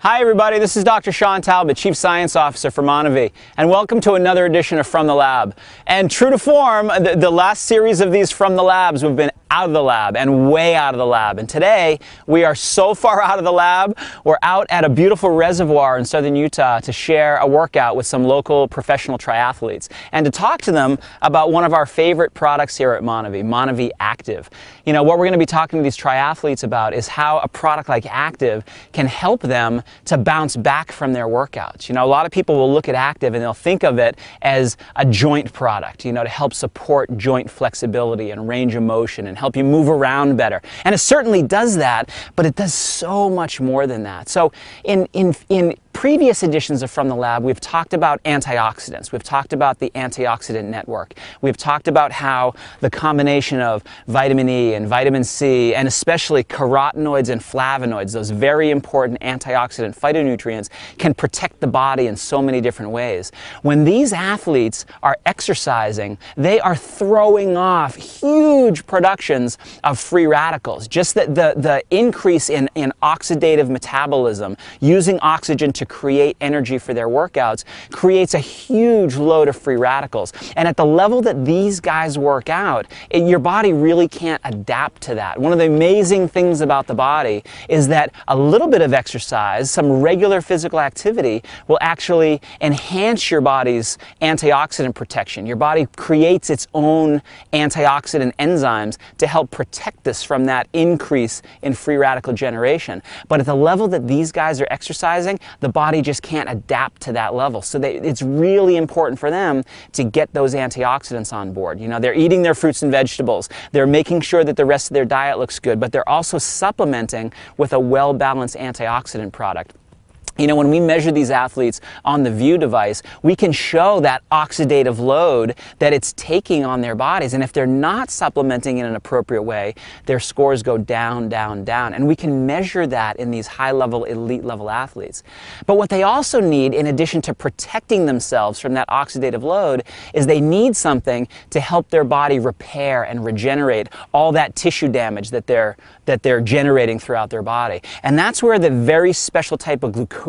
Hi everybody, this is Dr. Shawn Talbott, Chief Science Officer for Monavie, and welcome to another edition of From the Lab. And true to form, the last series of these From the Labs we've been out of the lab and way out of the lab. And today we are so far out of the lab, we're out at a beautiful reservoir in southern Utah to share a workout with some local professional triathletes and to talk to them about one of our favorite products here at Monavie, Monavie Active. You know, what we're going to be talking to these triathletes about is how a product like Active can help them to bounce back from their workouts. You know, a lot of people will look at Active and they'll think of it as a joint product, you know, to help support joint flexibility and range of motion and help you move around better. And it certainly does that, but it does so much more than that. So in previous editions of From the Lab, we've talked about antioxidants. We've talked about the antioxidant network. We've talked about how the combination of vitamin E and vitamin C, and especially carotenoids and flavonoids, those very important antioxidant phytonutrients, can protect the body in so many different ways. When these athletes are exercising, they are throwing off huge productions of free radicals. Just the increase in oxidative metabolism, using oxygen to create energy for their workouts, creates a huge load of free radicals. And at the level that these guys work out, your body really can't adapt to that. One of the amazing things about the body is that a little bit of exercise, some regular physical activity, will actually enhance your body's antioxidant protection. Your body creates its own antioxidant enzymes to help protect us from that increase in free radical generation. But at the level that these guys are exercising, the body just can't adapt to that level. So it's really important for them to get those antioxidants on board. You know, they're eating their fruits and vegetables. They're making sure that the rest of their diet looks good, but they're also supplementing with a well-balanced antioxidant product. You know, when we measure these athletes on the View device, we can show that oxidative load that it's taking on their bodies. And if they're not supplementing in an appropriate way, their scores go down, down, down. And we can measure that in these high-level, elite-level athletes. But what they also need, in addition to protecting themselves from that oxidative load, is they need something to help their body repair and regenerate all that tissue damage that they're generating throughout their body. And that's where the very special type of glucosamine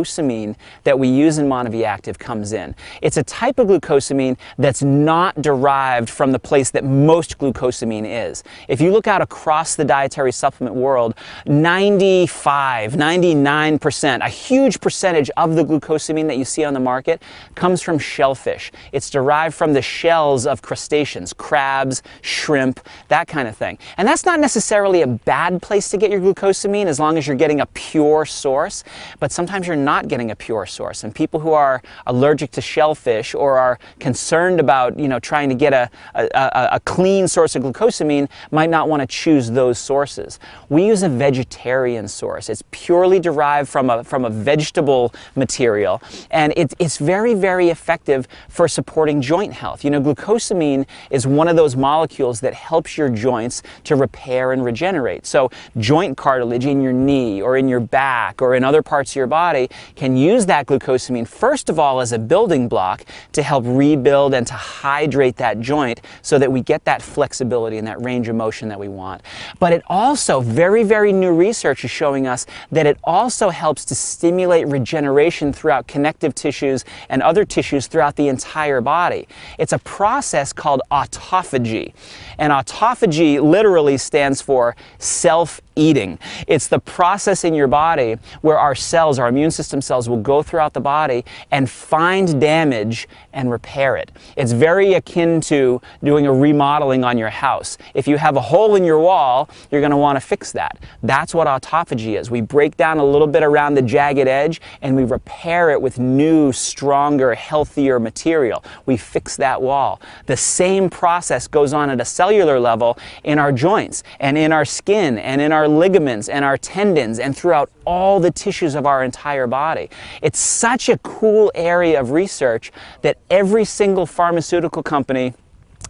that we use in Monavie Active comes in. It's a type of glucosamine that's not derived from the place that most glucosamine is. If you look out across the dietary supplement world, 99%, a huge percentage of the glucosamine that you see on the market comes from shellfish. It's derived from the shells of crustaceans, crabs, shrimp, that kind of thing. And that's not necessarily a bad place to get your glucosamine as long as you're getting a pure source, but sometimes you're not getting a pure source. And people who are allergic to shellfish or are concerned about, you know, trying to get a clean source of glucosamine might not want to choose those sources. We use a vegetarian source. It's purely derived from a vegetable material, and it's very, very effective for supporting joint health. You know, glucosamine is one of those molecules that helps your joints to repair and regenerate. So joint cartilage in your knee or in your back or in other parts of your body can use that glucosamine, first of all, as a building block to help rebuild and to hydrate that joint so that we get that flexibility and that range of motion that we want. But it also, very, very new research is showing us that it also helps to stimulate regeneration throughout connective tissues and other tissues throughout the entire body. It's a process called autophagy. And autophagy literally stands for self-eating. It's the process in your body where our cells, our immune system cells, will go throughout the body and find damage and repair it. It's very akin to doing a remodeling on your house. If you have a hole in your wall, you're going to want to fix that. That's what autophagy is. We break down a little bit around the jagged edge and we repair it with new, stronger, healthier material. We fix that wall. The same process goes on at a cellular level in our joints and in our skin and in our ligaments and our tendons and throughout all the tissues of our entire body. It's such a cool area of research that every single pharmaceutical company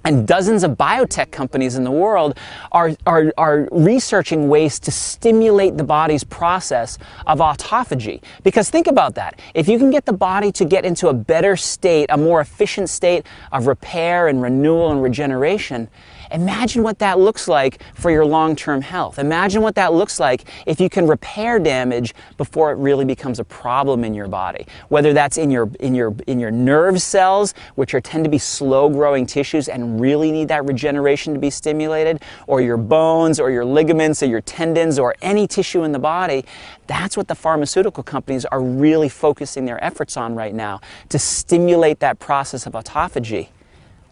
And dozens of biotech companies in the world are researching ways to stimulate the body's process of autophagy. Because think about that. If you can get the body to get into a better state, a more efficient state of repair and renewal and regeneration, imagine what that looks like for your long-term health. Imagine what that looks like if you can repair damage before it really becomes a problem in your body. Whether that's in your nerve cells, which tend to be slow-growing tissues and really need that regeneration to be stimulated, or your bones, or your ligaments, or your tendons, or any tissue in the body. That's what the pharmaceutical companies are really focusing their efforts on right now, to stimulate that process of autophagy.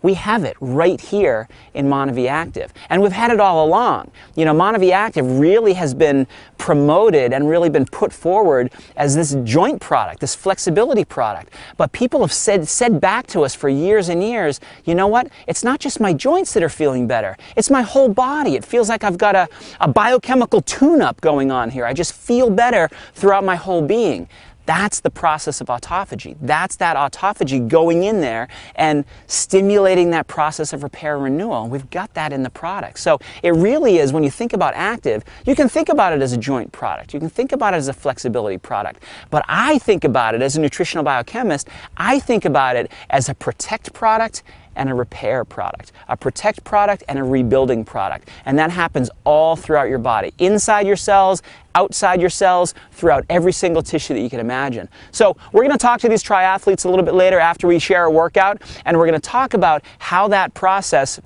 We have it right here in Monavie Active. And we've had it all along. You know, Monavie Active really has been promoted and really been put forward as this joint product, this flexibility product. But people have said back to us for years and years, you know what? It's not just my joints that are feeling better. It's my whole body. It feels like I've got a biochemical tune-up going on here. I just feel better throughout my whole being. That's the process of autophagy. That's that autophagy going in there and stimulating that process of repair and renewal. And we've got that in the product. So it really is, when you think about Active, you can think about it as a joint product. You can think about it as a flexibility product. But I think about it as a nutritional biochemist, I think about it as a protect product and a repair product, a protect product and a rebuilding product. And that happens all throughout your body, inside your cells, outside your cells, throughout every single tissue that you can imagine. So we're going to talk to these triathletes a little bit later after we share a workout, and we're going to talk about how that process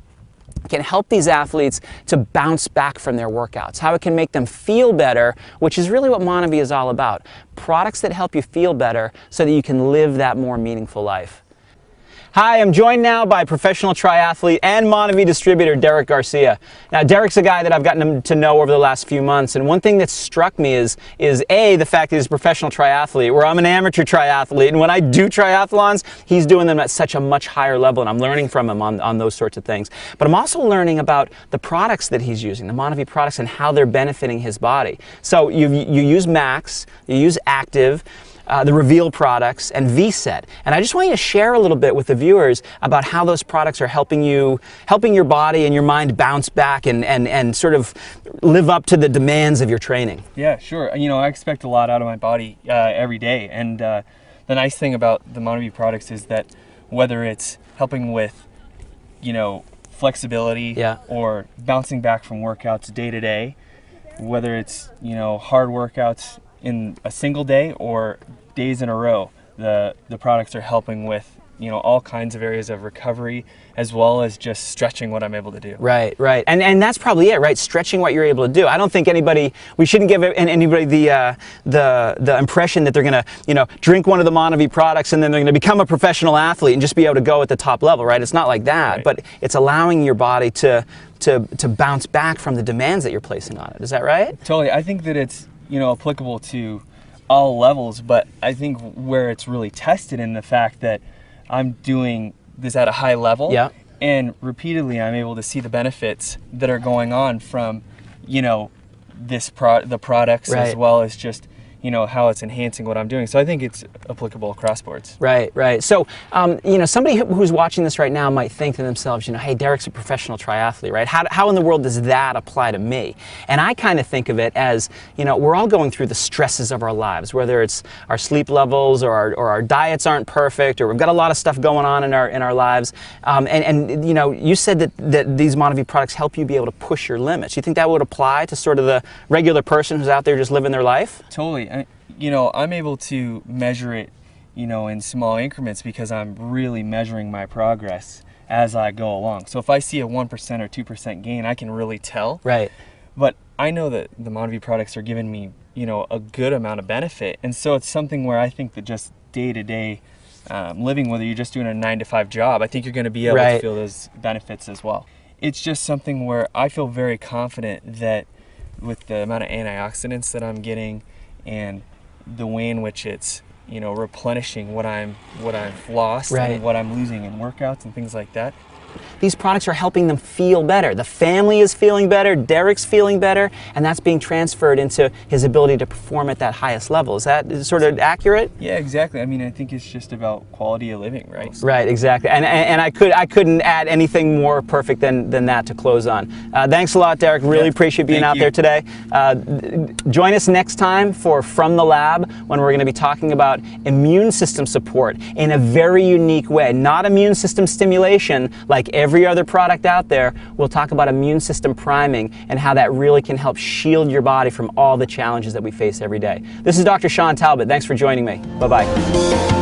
can help these athletes to bounce back from their workouts, how it can make them feel better, which is really what Monavie is all about. Products that help you feel better so that you can live that more meaningful life. Hi, I'm joined now by professional triathlete and Monavie distributor, Derek Garcia. Now, Derek's a guy that I've gotten to know over the last few months, and one thing that struck me is A, the fact that he's a professional triathlete, where I'm an amateur triathlete, and when I do triathlons, he's doing them at such a much higher level, and I'm learning from him on those sorts of things. But I'm also learning about the products that he's using, the Monavie products, and how they're benefiting his body. So you use Max, you use Active, the Reveal products, and VSET. And I just want you to share a little bit with the viewers about how those products are helping your body and your mind bounce back and sort of live up to the demands of your training. Yeah, sure. You know, I expect a lot out of my body every day. And the nice thing about the Monavie products is that whether it's helping with, you know, flexibility, yeah, or bouncing back from workouts day to day, whether it's, you know, hard workouts in a single day or days in a row, the products are helping with, you know, all kinds of areas of recovery, as well as just stretching what I'm able to do. Right, right. And that's probably it, right? Stretching what you're able to do. I don't think we shouldn't give anybody the impression that they're going to, you know, drink one of the Monavie products and then they're going to become a professional athlete and just be able to go at the top level, right? It's not like that, right. But it's allowing your body to bounce back from the demands that you're placing on it. Is that right? Totally. I think that it's, you know, applicable to all levels, but I think where it's really tested in the fact that I'm doing this at a high level, yeah, and repeatedly I'm able to see the benefits that are going on from, you know, the products, right, as well as just, you know, how it's enhancing what I'm doing. So I think it's applicable across sports. Right, right. So, you know, somebody who's watching this right now might think to themselves, you know, hey, Derek's a professional triathlete, right? How in the world does that apply to me? And I kind of think of it as, you know, we're all going through the stresses of our lives, whether it's our sleep levels or our diets aren't perfect, or we've got a lot of stuff going on in our lives. And you know, you said that these Monavie products help you be able to push your limits. You think that would apply to sort of the regular person who's out there just living their life? Totally. You know, I'm able to measure it, you know, in small increments because I'm really measuring my progress as I go along. So if I see a 1% or 2% gain, I can really tell. Right. But I know that the Monavie products are giving me, you know, a good amount of benefit. And so it's something where I think that just day-to-day living, whether you're just doing a 9-to-5 job, I think you're going to be able to feel those benefits as well. It's just something where I feel very confident that with the amount of antioxidants that I'm getting and the way in which it's, you know, replenishing what I've lost, right, and what I'm losing in workouts and things like that, these products are helping them feel better. The family is feeling better, Derek's feeling better, and that's being transferred into his ability to perform at that highest level. Is that sort of accurate? Yeah, exactly. I mean, I think it's just about quality of living, right? Right, exactly. And I couldn't add anything more perfect than that to close on. Thanks a lot, Derek. Really appreciate being out there today. Join us next time for From the Lab, when we're going to be talking about immune system support in a very unique way. Not immune system stimulation like every other product out there. We'll talk about immune system priming and how that really can help shield your body from all the challenges that we face every day. This is Dr. Shawn Talbott. Thanks for joining me. Bye-bye.